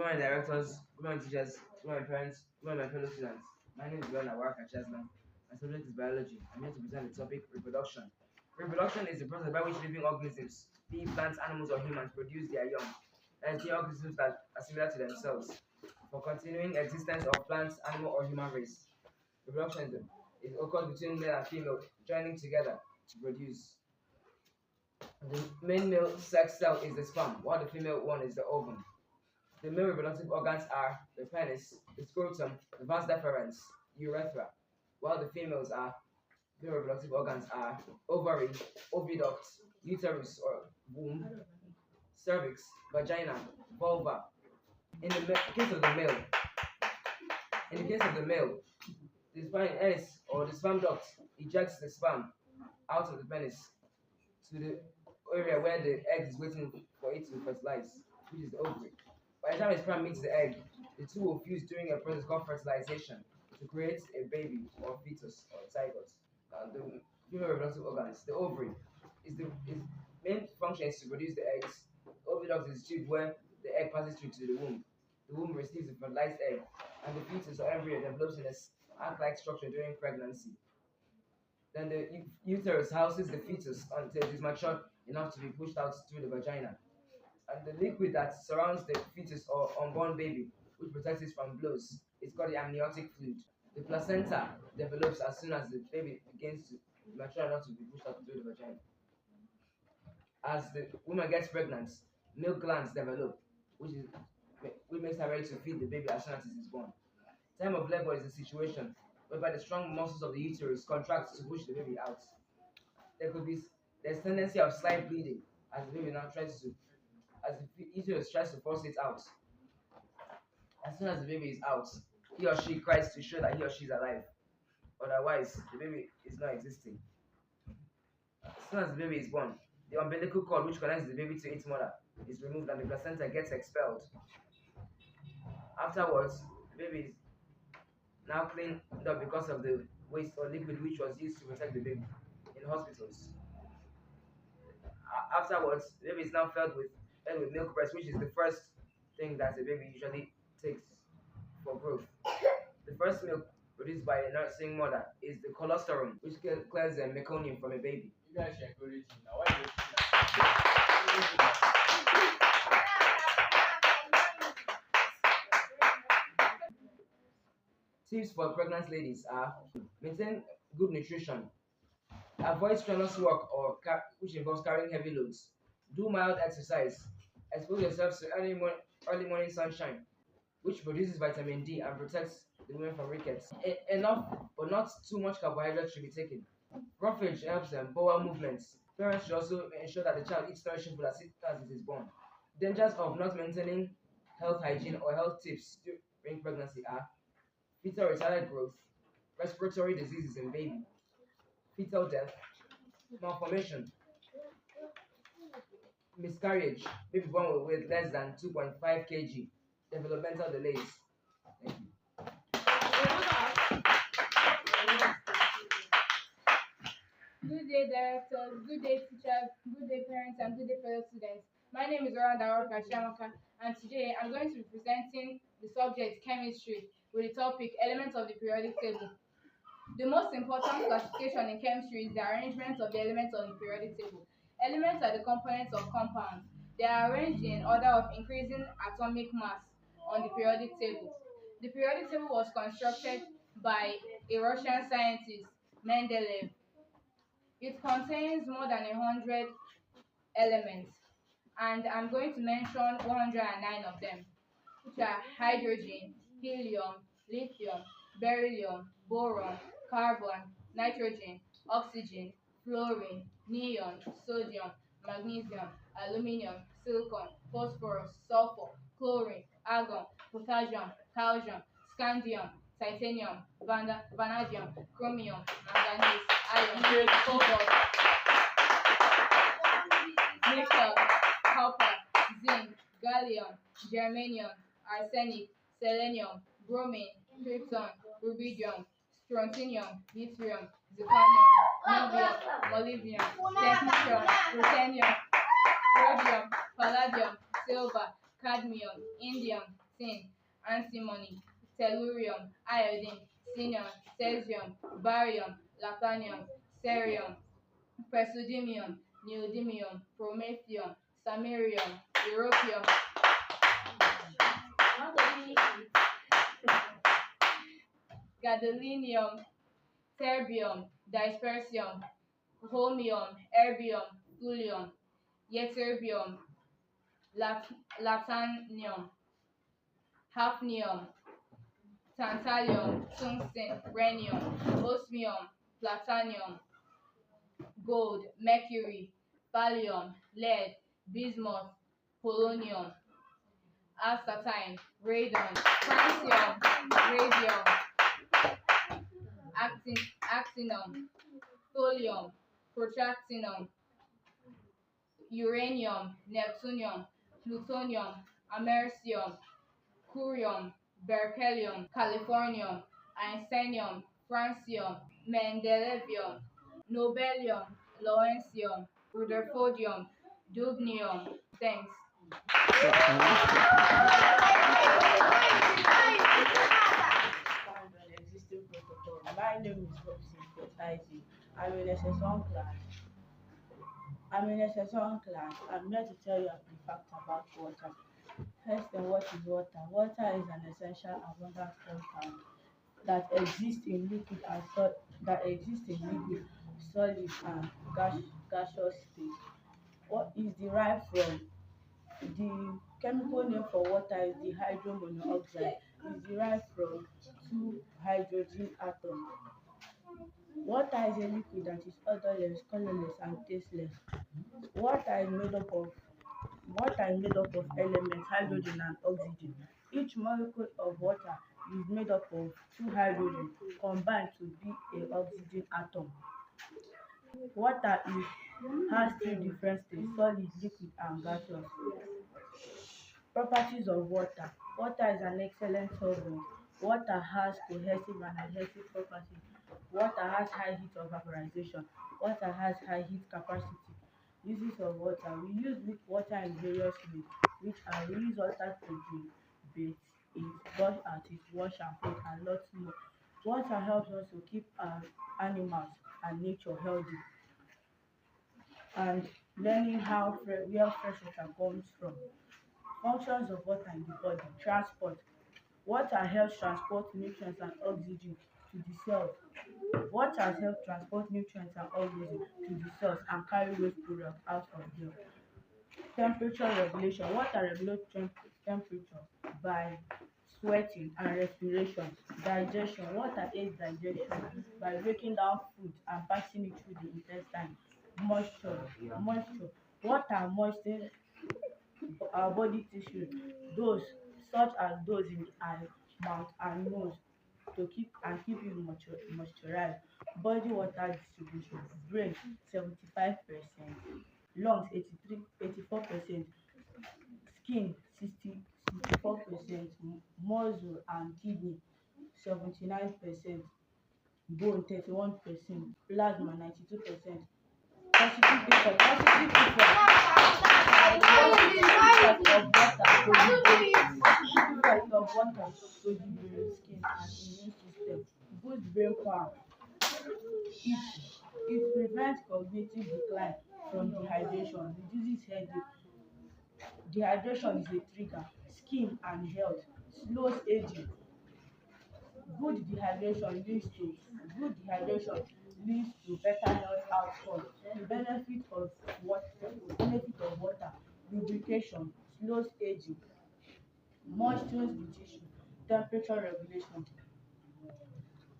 women directors, women teachers, women parents, women fellow students. My name is Bella Waraka Chasna. My subject is biology. I'm here to present the topic reproduction. Reproduction is the process by which living organisms, be it plants, animals, or humans, produce their young. That is, the organisms that are similar to themselves for continuing existence of plants, animal, or human race. Reproduction is occurs between male and female joining together to produce. The main male sex cell is the sperm, while the female one is the ovum. The male reproductive organs are the penis, the scrotum, the vas deferens, urethra, while the female reproductive organs are ovary, oviduct, uterus or womb, cervix, vagina, vulva. Case of the male, in the case of the male, the sperm penis or the sperm duct ejects the sperm out of the penis to the area where the egg is waiting for it to fertilize, which is the ovary. By the time the sperm meets the egg, the two will fuse during a process called fertilization to create a baby or fetus or zygote. The female reproductive organs, the ovary, is main function is to produce the eggs. Oviduct is the tube where the egg passes through to the womb. The womb receives the fertilized egg, and the fetus or embryo develops in a arc-like structure during pregnancy. Then the uterus houses the fetus until it is matured enough to be pushed out through the vagina. And the liquid that surrounds the fetus or unborn baby, which protects it from blows, is called the amniotic fluid. The placenta develops as soon as the baby begins to mature enough to be pushed out through the vagina. As the woman gets pregnant, milk glands develop, which makes her ready to feed the baby as soon as it is born. Time of labor is a situation whereby the strong muscles of the uterus contract to push the baby out. There's tendency of slight bleeding as the baby now as the uterus tries to force it out. As soon as the baby is out, he or she cries to show that he or she is alive. Otherwise, the baby is not existing. As soon as the baby is born, the umbilical cord which connects the baby to its mother is removed and the placenta gets expelled. Afterwards, the baby is now cleaned up because of the waste or liquid which was used to protect the baby in hospitals. Afterwards, the baby is now fed with milk breast, which is the first thing that a baby usually takes for growth. The first milk produced by a nursing mother is the colostrum, which clears the meconium from a baby. You guys should encourage me now. Why you Tips for pregnant ladies are maintain good nutrition, avoid strenuous work which involves carrying heavy loads, do mild exercise, expose yourself to early morning sunshine, which produces vitamin D and protects the women from rickets. Enough but not too much carbohydrates should be taken. Roughage helps bowel movements. Parents should also ensure that the child eats nourishing food as it is born. Dangers of not maintaining health hygiene or health tips during pregnancy are fetal retarded growth, respiratory diseases in baby, fetal death, malformation, miscarriage, baby born with weight less than 2.5 kg, developmental delays. Thank you. Good day, directors. Good day, teachers. Good day, parents, and good day, fellow students. My name is Oranda Waraka Shamaka, and today I'm going to be presenting the subject chemistry with the topic elements of the periodic table. The most important classification in chemistry is the arrangement of the elements of the periodic table. Elements are the components of compounds. They are arranged in order of increasing atomic mass on the periodic table. The periodic table was constructed by a Russian scientist, Mendeleev. It contains more than 100 elements, and I'm going to mention 109 of them, which are hydrogen, helium, lithium, beryllium, boron, carbon, nitrogen, oxygen, fluorine, neon, sodium, magnesium, aluminum, silicon, phosphorus, sulfur, chlorine, argon, potassium, calcium, scandium, titanium, vanadium, chromium, manganese, iron, cobalt, nickel, copper, zinc, gallium, germanium, arsenic, selenium, bromine, krypton, rubidium, strontium, yttrium, zirconium, niobium, molybdenum, technetium, ruthenium, rhodium, palladium, silver, cadmium, indium, tin, antimony, tellurium, iodine, xenon, cesium, barium, lanthanum, cerium, praseodymium, neodymium, promethium, samarium, europium, gadolinium, terbium, dysprosium, holmium, erbium, thulium, ytterbium, latanium, hafnium, tantalium, tungsten, rhenium, osmium, platinum, gold, mercury, thallium, lead, bismuth, polonium, astatine, radon, francium, radium, actinum, tholium, protractinum, uranium, neptunium, plutonium, americium, curium, berkelium, californium, einsteinium, francium, mendelevium, nobelium, lawrencium, rutherfordium, dubnium. Thanks. Found an existing protocol. My name is Robson Isaac. I'm in SS1 class. I'm here to tell you a few facts about water. First, what is water? Water is an essential abundant compound that exists in liquid, solid, and gaseous state. What is derived from the chemical name for water is dihydromonoxide. Is derived from two hydrogen atoms. Water is a liquid that is odorless, colorless, and tasteless. Water is made up of elements hydrogen and oxygen. Each molecule of water is made up of two hydrogen combined to be a oxygen atom. Water has three different states: solid, liquid, and gaseous. Properties of water. Water is an excellent solvent. Water has cohesive and adhesive properties. Water has high heat of vaporization. Water has high heat capacity. Uses of water. We use water in various ways, which are: we use water to drink, bathe, eat, brush our teeth, wash and clothes, and lots more. Water helps us to keep our animals and nature healthy, and learning where fresh water comes from. Functions of water in the body. Transport. Water helps transport nutrients and oxygen to the cells. Water helps transport nutrients and oxygen to the cells and carry waste products out of them. Temperature regulation. Water regulates temperature by sweating and respiration. Digestion. Water aids digestion by breaking down food and passing it through the intestine. Moisture. Water moistens our body tissue, those such as those in the eye, mouth, and nose, to keep it moisturized. Body water distribution. Brain 75%, lungs 84%, skin 64%, muscle and kidney 79%, bone 31%, plasma 92%. Positive effect of water to the brain, skin, and immune system. Boost brain power. It prevents cognitive decline from dehydration, reduces headache. Dehydration is a trigger. Skin and health. Slows aging. Good dehydration leads to better health outcomes. The benefit of water. Lubrication slows aging, moistures the tissue. Temperature regulation.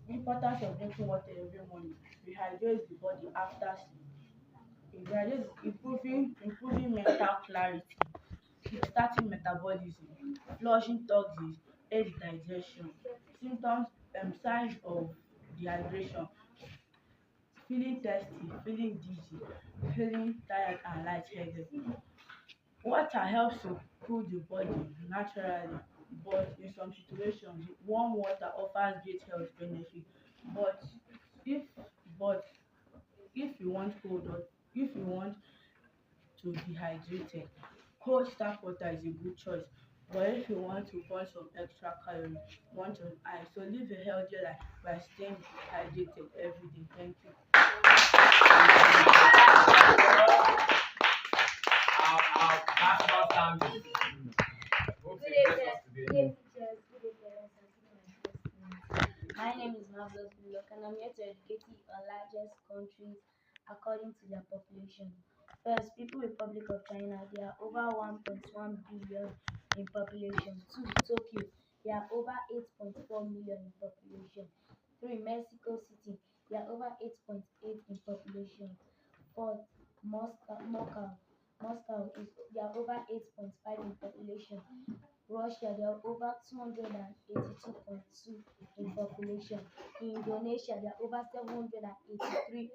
Importance of drinking water every morning. Rehydrates the body after sleep. Rehydrates, improving mental clarity, kickstarting metabolism, flushing toxins, aids digestion. Symptoms, signs of dehydration: feeling thirsty, feeling dizzy, feeling tired and lightheaded. Water helps to cool the body naturally, but in some situations, warm water offers great health benefits. But if but if you want if you want to be hydrated, cold tap water is a good choice. But if you want to burn some extra calories, want your eye. So live a healthy life by staying hydrated every day. Thank you. Our basketball standings. Hope Good you day, impress us today. good day, teachers. Good day, parents, and good day, my friends. My name is Marvelous Bullock, and I'm here to educate you on largest countries according to their population. First, People Republic of China, they are over 1.1 billion in population. Two, Tokyo, they are over 8.4 million in population. Three, Mexico City, they are over 8.8 in population. Fourth, Moscow is they are over 8.5 in population. Russia, they are over 282.2 in population. In Indonesia, they are over 782.3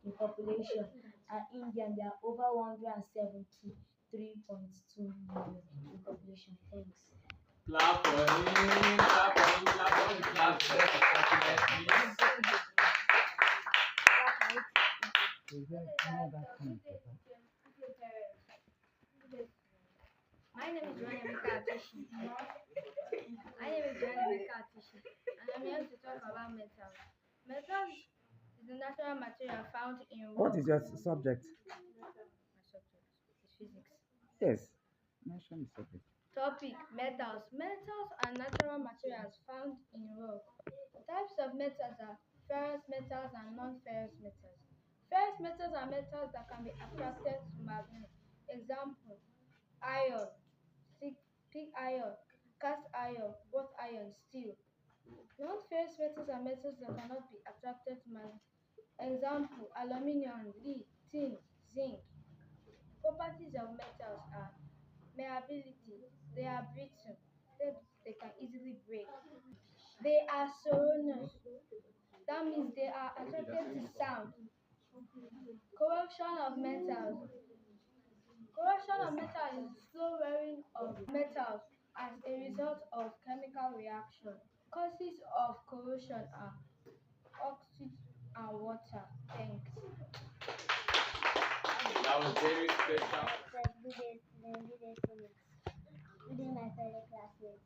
in population. And India, they are over 173.2 million in population. Thanks. Clap for him, clap for him, clap for him, clap for him. Please. My name is Joanna Atishi. My name is Joanna Atishi, and I'm here to talk about metals. Metals is the natural material found in What rock. is your subject? My subject is physics. Yes. Mention the subject. Topic: metals. Metals are natural materials found in rock. Types of metals are ferrous metals and non-ferrous metals. Ferrous metals are metals that can be attracted to magnets. Example: iron, pig iron, cast iron, wrought iron, steel. Non-ferrous metals are metals that cannot be attracted to magnets. Example: aluminium, lead, tin, zinc. Properties of metals are malleability. They are brittle. They can easily break. They are sonorous. That means they are attracted to sound. Corrosion of metals. Corrosion of metal is the slow wearing of metals as a result of chemical reaction. Causes of corrosion are oxygen and water. Thanks. That was very special. Good day, students. Good day, students. Good day, my fellow classmates.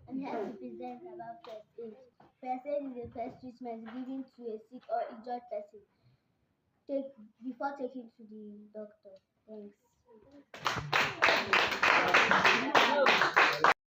I'm here to present about first aid. First aid is the first treatment given to a sick or injured person before taking to the doctor. Thanks.